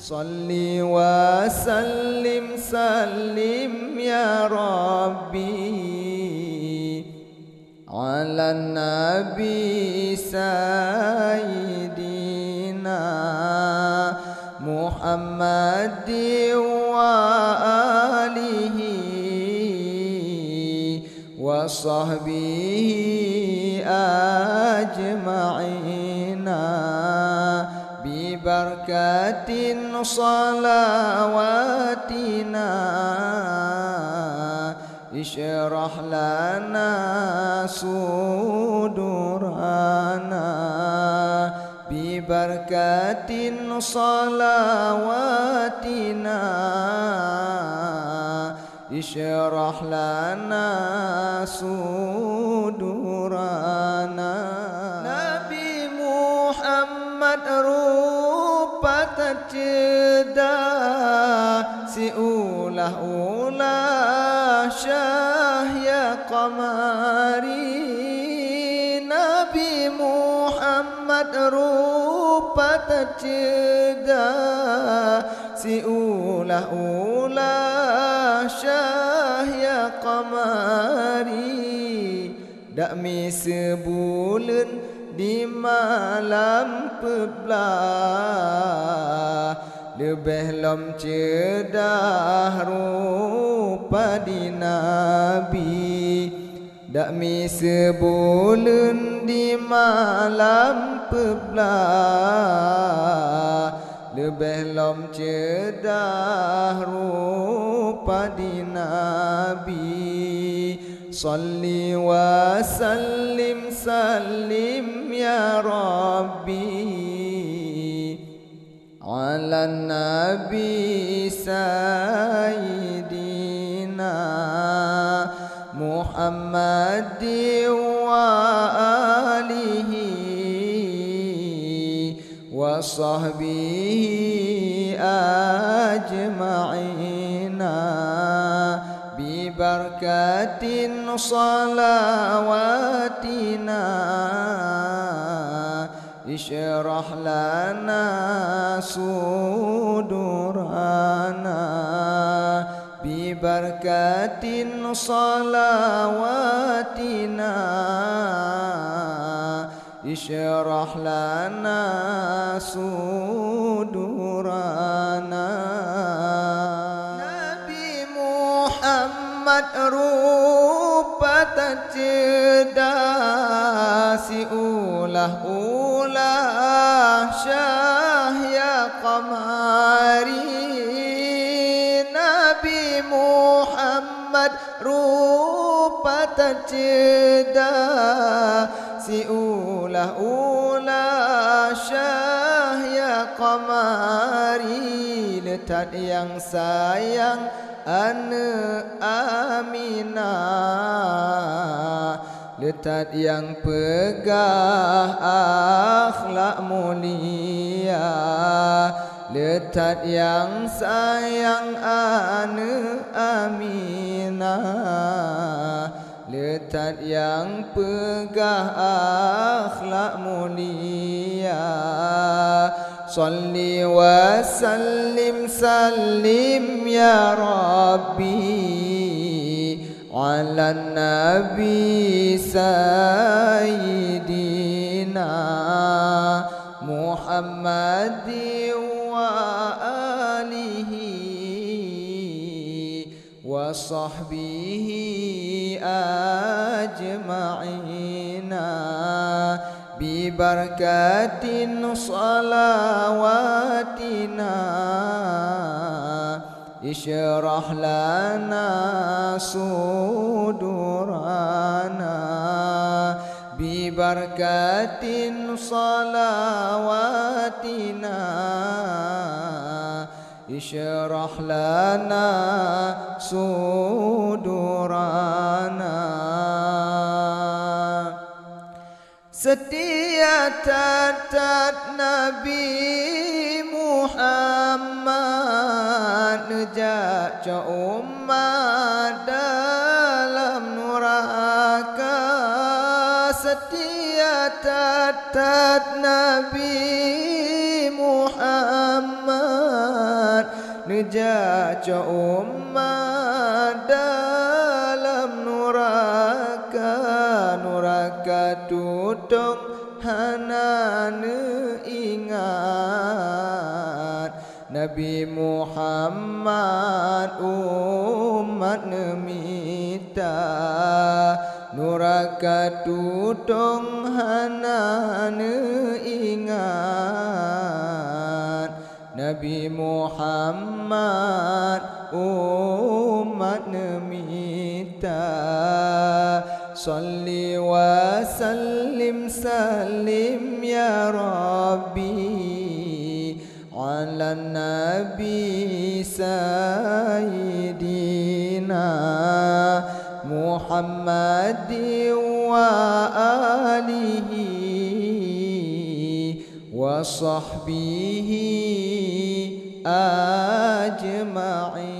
Salli wa sallim sallim ya Rabbi ala nabi sayyidina Muhammadin wa alihi wa sahbihi ajma'ina Barkatin salawatina Ishrah lana sudurana Bibarkatin salawatina Ishrah lana sudurana Nabi Muhammad terceda si ulah-ulah syahya qamari Nabi Muhammad rupa terceda si ulah-ulah syahya qamari dakmi sebulan di malam pebelah lebih lom cedah rupa di Nabi dakmi sebulan di malam pebelah lebih lom cedah rupa di Nabi Salli wa sallim sallim ya Rabbi ala nabi sayyidina Muhammadin wa alihi wa sahbihi ajma'ina Barkatin salawatina Ishrah lana sudurana Bibarkatin salawatina Ishrah lana sudurana rupa terceda si ulah-ulah syahya qamari Nabi Muhammad rupa terceda si ulah-ulah syahya qamari letak yang sayang Ana Aminah letak yang pegah akhlak mulia letak yang sayang Ana Aminah letak yang pegah akhlak mulia Salli wa sallim sallim ya Rabbi ala nabi sayyidina Muhammadin wa alihi wa sahbihi ajma'ina Bibarkatin salawatina Ishrah lana sudurana Bibarkatin salawatina Ishrah lana sudurana Setia tatat Nabi Muhammad Nejak umat dalam neraka Setia tatat Nabi Muhammad Neja umat dalam Nuraka tutong hana ingat Nabi Muhammad umat nemita Nuraka tutong hana ingat Nabi Muhammad umat nemita Salli wa sallim salim ya Rabbi ala Nabi Sayyidina Muhammadi wa alihi wa sahbihi ajma'in